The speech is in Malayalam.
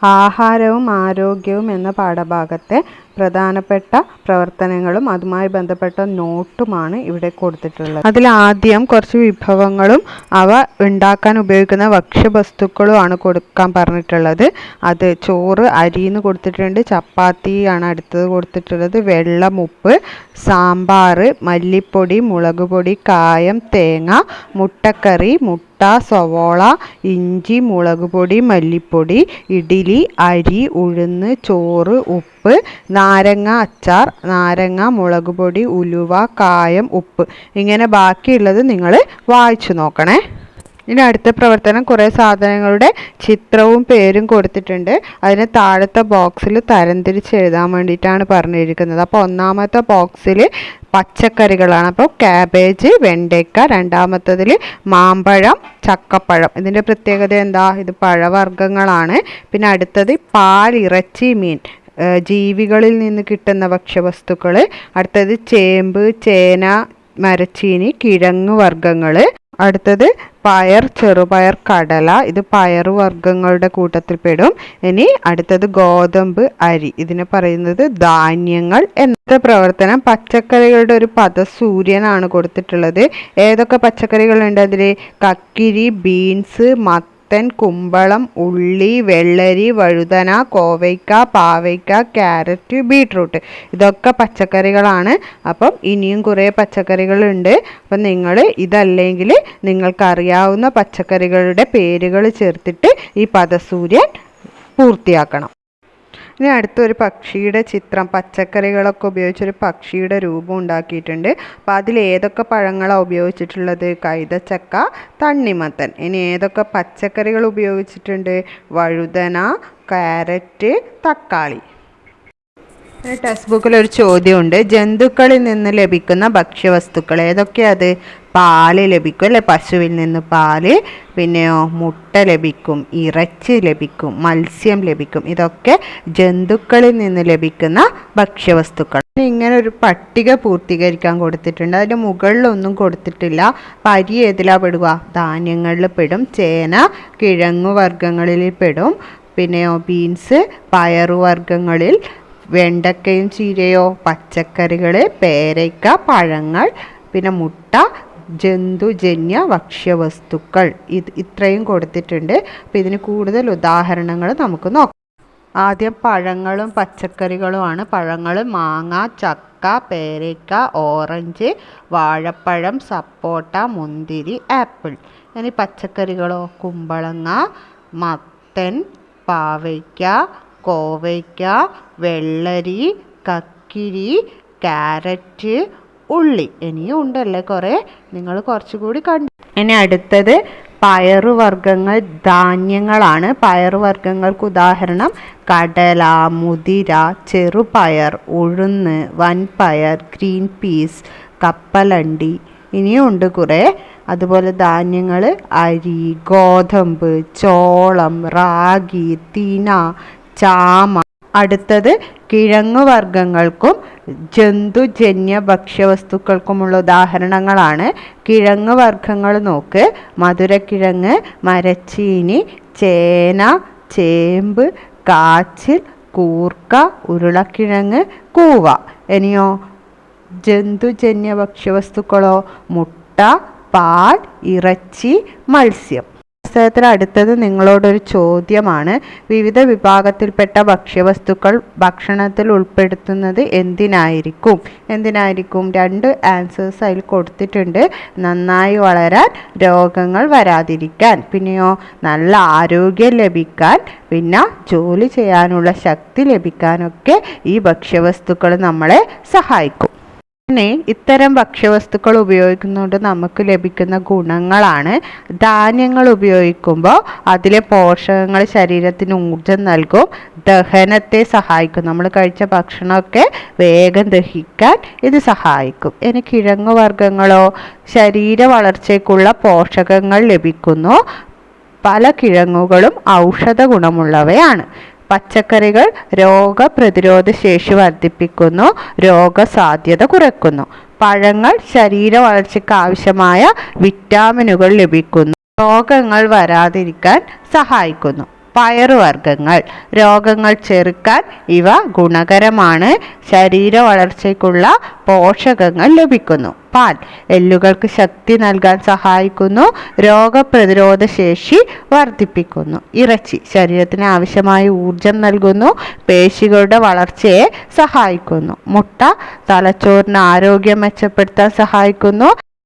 ആഹാരവും ആരോഗ്യവും എന്ന പാഠഭാഗത്തെ പ്രധാനപ്പെട്ട പ്രവർത്തനങ്ങളും അതുമായി ബന്ധപ്പെട്ട നോട്ടുമാണ് ഇവിടെ കൊടുത്തിട്ടുള്ളത്. അതിൽ ആദ്യം കുറച്ച് വിഭവങ്ങളും അവ ഉണ്ടാക്കാൻ ഉപയോഗിക്കുന്ന ഭക്ഷ്യവസ്തുക്കളുമാണ് കൊടുക്കാൻ പറഞ്ഞിട്ടുള്ളത്. അത് ചോറ്, അരിന്ന് കൊടുത്തിട്ടുണ്ട്. ചപ്പാത്തിയാണ് അടുത്തത് കൊടുത്തിട്ടുള്ളത്. വെള്ളം, ഉപ്പ്, സാമ്പാർ, മല്ലിപ്പൊടി, മുളക് പൊടി, കായം, തേങ്ങ, മുട്ടക്കറി, മുട്ട, സവോള, ഇഞ്ചി, മുളക് പൊടി, മല്ലിപ്പൊടി, ഇഡ്ഡലി, അരി, ഉഴുന്ന്, ചോറ്, ഉപ്പ്, നാരങ്ങ അച്ചാർ, നാരങ്ങ, മുളക് പൊടി, ഉലുവ, കായം, ഉപ്പ്. ഇങ്ങനെ ബാക്കിയുള്ളത് നിങ്ങൾ വായിച്ചു നോക്കണേ. ഇനി അടുത്ത പ്രവർത്തനം കുറേ സാധനങ്ങളുടെ ചിത്രവും പേരും കൊടുത്തിട്ടുണ്ട്. അതിന് താഴത്തെ ബോക്സിൽ തരംതിരിച്ച് എഴുതാൻ വേണ്ടിയിട്ടാണ് പറഞ്ഞിരിക്കുന്നത്. അപ്പോൾ ഒന്നാമത്തെ ബോക്സിൽ പച്ചക്കറികളാണ്. അപ്പോൾ ക്യാബേജ്, വെണ്ടയ്ക്ക. രണ്ടാമത്തതിൽ മാമ്പഴം, ചക്കപ്പഴം. ഇതിൻ്റെ പ്രത്യേകത എന്താ? ഇത് പഴവർഗ്ഗങ്ങളാണ്. പിന്നെ അടുത്തത് പാൽ, ഇറച്ചി, മീൻ, ജീവികളിൽ നിന്ന് കിട്ടുന്ന ഭക്ഷ്യവസ്തുക്കൾ. അടുത്തത് ചേമ്പ്, ചേന, മരച്ചീനി, കിഴങ്ങ് വർഗ്ഗങ്ങൾ. അടുത്തത് പയർ, ചെറുപയർ, കടല. ഇത് പയറുവർഗ്ഗങ്ങളുടെ കൂട്ടത്തിൽ പെടും. ഇനി അടുത്തത് ഗോതമ്പ്, അരി. ഇതിനെ പറയുന്നത് ധാന്യങ്ങൾ. എന്നത്തെ പ്രവർത്തനം പച്ചക്കറികളുടെ ഒരു പദസൂര്യനാണ് കൊടുത്തിട്ടുള്ളത്. ഏതൊക്കെ പച്ചക്കറികളുണ്ട് അതിൽ? കക്കിരി, ബീൻസ്, മത്തൻ, കുമ്പളം, ഉള്ളി, വെള്ളരി, വഴുതന, കോവയ്ക്ക, പാവയ്ക്ക, ക്യാരറ്റ്, ബീട്രൂട്ട്. ഇതൊക്കെ പച്ചക്കറികളാണ്. അപ്പം ഇനിയും കുറേ പച്ചക്കറികളുണ്ട്. അപ്പം നിങ്ങൾ ഇതല്ലെങ്കിൽ നിങ്ങൾക്കറിയാവുന്ന പച്ചക്കറികളുടെ പേരുകൾ ചേർത്തിട്ട് ഈ പദസൂര്യൻ പൂർത്തിയാക്കണം. ഇനി അടുത്തൊരു പക്ഷിയുടെ ചിത്രം, പച്ചക്കറികളൊക്കെ ഉപയോഗിച്ചൊരു പക്ഷിയുടെ രൂപം ഉണ്ടാക്കിയിട്ടുണ്ട്. അപ്പോൾ അതിൽ ഏതൊക്കെ പഴങ്ങളാണ് ഉപയോഗിച്ചിട്ടുള്ളത്? കൈതച്ചക്ക, തണ്ണിമത്തൻ. ഇനി ഏതൊക്കെ പച്ചക്കറികൾ ഉപയോഗിച്ചിട്ടുണ്ട്? വഴുതന, ക്യാരറ്റ്, തക്കാളി. ടെക്സ്റ്റ് ബുക്കിൽ ഒരു ചോദ്യമുണ്ട്. ജന്തുക്കളിൽ നിന്ന് ലഭിക്കുന്ന ഭക്ഷ്യവസ്തുക്കൾ ഏതൊക്കെയത്? പാല് ലഭിക്കും അല്ലേ, പശുവിൽ നിന്ന് പാല്. പിന്നെയോ മുട്ട ലഭിക്കും, ഇറച്ചി ലഭിക്കും, മത്സ്യം ലഭിക്കും. ഇതൊക്കെ ജന്തുക്കളിൽ നിന്ന് ലഭിക്കുന്ന ഭക്ഷ്യവസ്തുക്കൾ. ഇങ്ങനെ ഒരു പട്ടിക പൂർത്തീകരിക്കാൻ കൊടുത്തിട്ടുണ്ട്. അതിൻ്റെ മുകളിലൊന്നും കൊടുത്തിട്ടില്ല. അരി ഏതിലാണ് പെടുക? ധാന്യങ്ങളിൽ പെടും. ചേന കിഴങ്ങുവർഗ്ഗങ്ങളിൽ പെടും. പിന്നെയോ ബീൻസ് പയറുവർഗ്ഗങ്ങളിൽ. വെണ്ടക്കയും ചീരയോ പച്ചക്കറികൾ. പേരയ്ക്ക പഴങ്ങൾ. പിന്നെ മുട്ട ജന്തുജന്യ ഭക്ഷ്യവസ്തുക്കൾ. ഇത്രയും കൊടുത്തിട്ടുണ്ട്. അപ്പോൾ ഇതിന് കൂടുതൽ ഉദാഹരണങ്ങൾ നമുക്ക് നോക്കാം. ആദ്യം പഴങ്ങളും പച്ചക്കറികളുമാണ്. പഴങ്ങൾ മാങ്ങ, ചക്ക, പേരയ്ക്ക, ഓറഞ്ച്, വാഴപ്പഴം, സപ്പോട്ട, മുന്തിരി, ആപ്പിൾ. ഇനി പച്ചക്കറികളോ? കുമ്പളങ്ങ, മത്തൻ, പാവയ്ക്ക, കോവയ്ക്ക, വെള്ളരി, കക്കിരി, ക്യാരറ്റ്, ഉള്ളി. ഇനിയും ഉണ്ടല്ലേ കുറേ, നിങ്ങൾ കുറച്ചുകൂടി കണ്ടു. ഇനി അടുത്തത് പയറുവർഗ്ഗങ്ങൾ, ധാന്യങ്ങളാണ്. പയറുവർഗ്ഗങ്ങൾക്ക് ഉദാഹരണം കടല, മുതിര, ചെറുപയർ, ഉഴുന്ന്, വൻപയർ, ഗ്രീൻ പീസ്, കപ്പലണ്ടി. ഇനിയും ഉണ്ട് കുറേ. അതുപോലെ ധാന്യങ്ങൾ അരി, ഗോതമ്പ്, ചോളം, റാഗി, തിന, ചാമ. അടുത്തത് കിഴങ്ങുവർഗ്ഗങ്ങൾക്കും ജന്തുജന്യ ഭക്ഷ്യവസ്തുക്കൾക്കുമുള്ള ഉദാഹരണങ്ങളാണ്. കിഴങ്ങുവർഗ്ഗങ്ങൾ നോക്ക്. മധുരക്കിഴങ്ങ്, മരച്ചീനി, ചേന, ചേമ്പ്, കാച്ചിൽ, കൂർക്ക, ഉരുളക്കിഴങ്ങ്, കൂവ. ഇനിയോ ജന്തുജന്യ ഭക്ഷ്യവസ്തുക്കളോ? മുട്ട, പാൽ, ഇറച്ചി, മത്സ്യം. പുസ്തകത്തിൽ അടുത്തത് നിങ്ങളോടൊരു ചോദ്യമാണ്. വിവിധ വിഭാഗത്തിൽപ്പെട്ട ഭക്ഷ്യവസ്തുക്കൾ ഭക്ഷണത്തിൽ ഉൾപ്പെടുത്തുന്നത് എന്തിനായിരിക്കും? 2 ആൻസേഴ്സ് അതിൽ കൊടുത്തിട്ടുണ്ട്. നന്നായി വളരാൻ, രോഗങ്ങൾ വരാതിരിക്കാൻ, പിന്നെയോ നല്ല ആരോഗ്യം ലഭിക്കാൻ, പിന്നെ ജോലി ചെയ്യാനുള്ള ശക്തി ലഭിക്കാനൊക്കെ ഈ ഭക്ഷ്യവസ്തുക്കൾ നമ്മളെ സഹായിക്കും. പിന്നെ ഇത്തരം ഭക്ഷ്യവസ്തുക്കൾ ഉപയോഗിക്കുന്നതുകൊണ്ട് നമുക്ക് ലഭിക്കുന്ന ഗുണങ്ങളാണ്. ധാന്യങ്ങൾ ഉപയോഗിക്കുമ്പോൾ അതിലെ പോഷകങ്ങൾ ശരീരത്തിന് ഊർജം നൽകും, ദഹനത്തെ സഹായിക്കും. നമ്മൾ കഴിച്ച ഭക്ഷണമൊക്കെ വേഗം ദഹിക്കാൻ ഇത് സഹായിക്കും. ഇനി കിഴങ്ങുവർഗ്ഗങ്ങളോ? ശരീര വളർച്ചയ്ക്കുള്ള പോഷകങ്ങൾ ലഭിക്കുന്നു. പല കിഴങ്ങുകളും ഔഷധ ഗുണമുള്ളവയാണ്. പച്ചക്കറികൾ രോഗപ്രതിരോധ ശേഷി വർദ്ധിപ്പിക്കുന്നു, രോഗസാധ്യത കുറയ്ക്കുന്നു. പഴങ്ങൾ ശരീര വളർച്ചയ്ക്ക് ആവശ്യമായ വിറ്റാമിനുകൾ ലഭിക്കുന്നു, രോഗങ്ങൾ വരാതിരിക്കാൻ സഹായിക്കുന്നു. പയറുവർഗ്ഗങ്ങൾ. രോഗങ്ങൾ ചെറുക്കാൻ ഇവ ഗുണകരമാണ്. ശരീര വളർച്ചയ്ക്കുള്ള പോഷകങ്ങൾ ലഭിക്കുന്നു. പാൽ എല്ലുകൾക്ക് ശക്തി നൽകാൻ സഹായിക്കുന്നു. രോഗപ്രതിരോധ ശേഷി വർദ്ധിപ്പിക്കുന്നു. ഇറച്ചി ശരീരത്തിന് ആവശ്യമായ ഊർജം നൽകുന്നു. പേശികളുടെ വളർച്ചയെ സഹായിക്കുന്നു. മുട്ട തലച്ചോറിന് ആരോഗ്യം മെച്ചപ്പെടുത്താൻ സഹായിക്കുന്നു.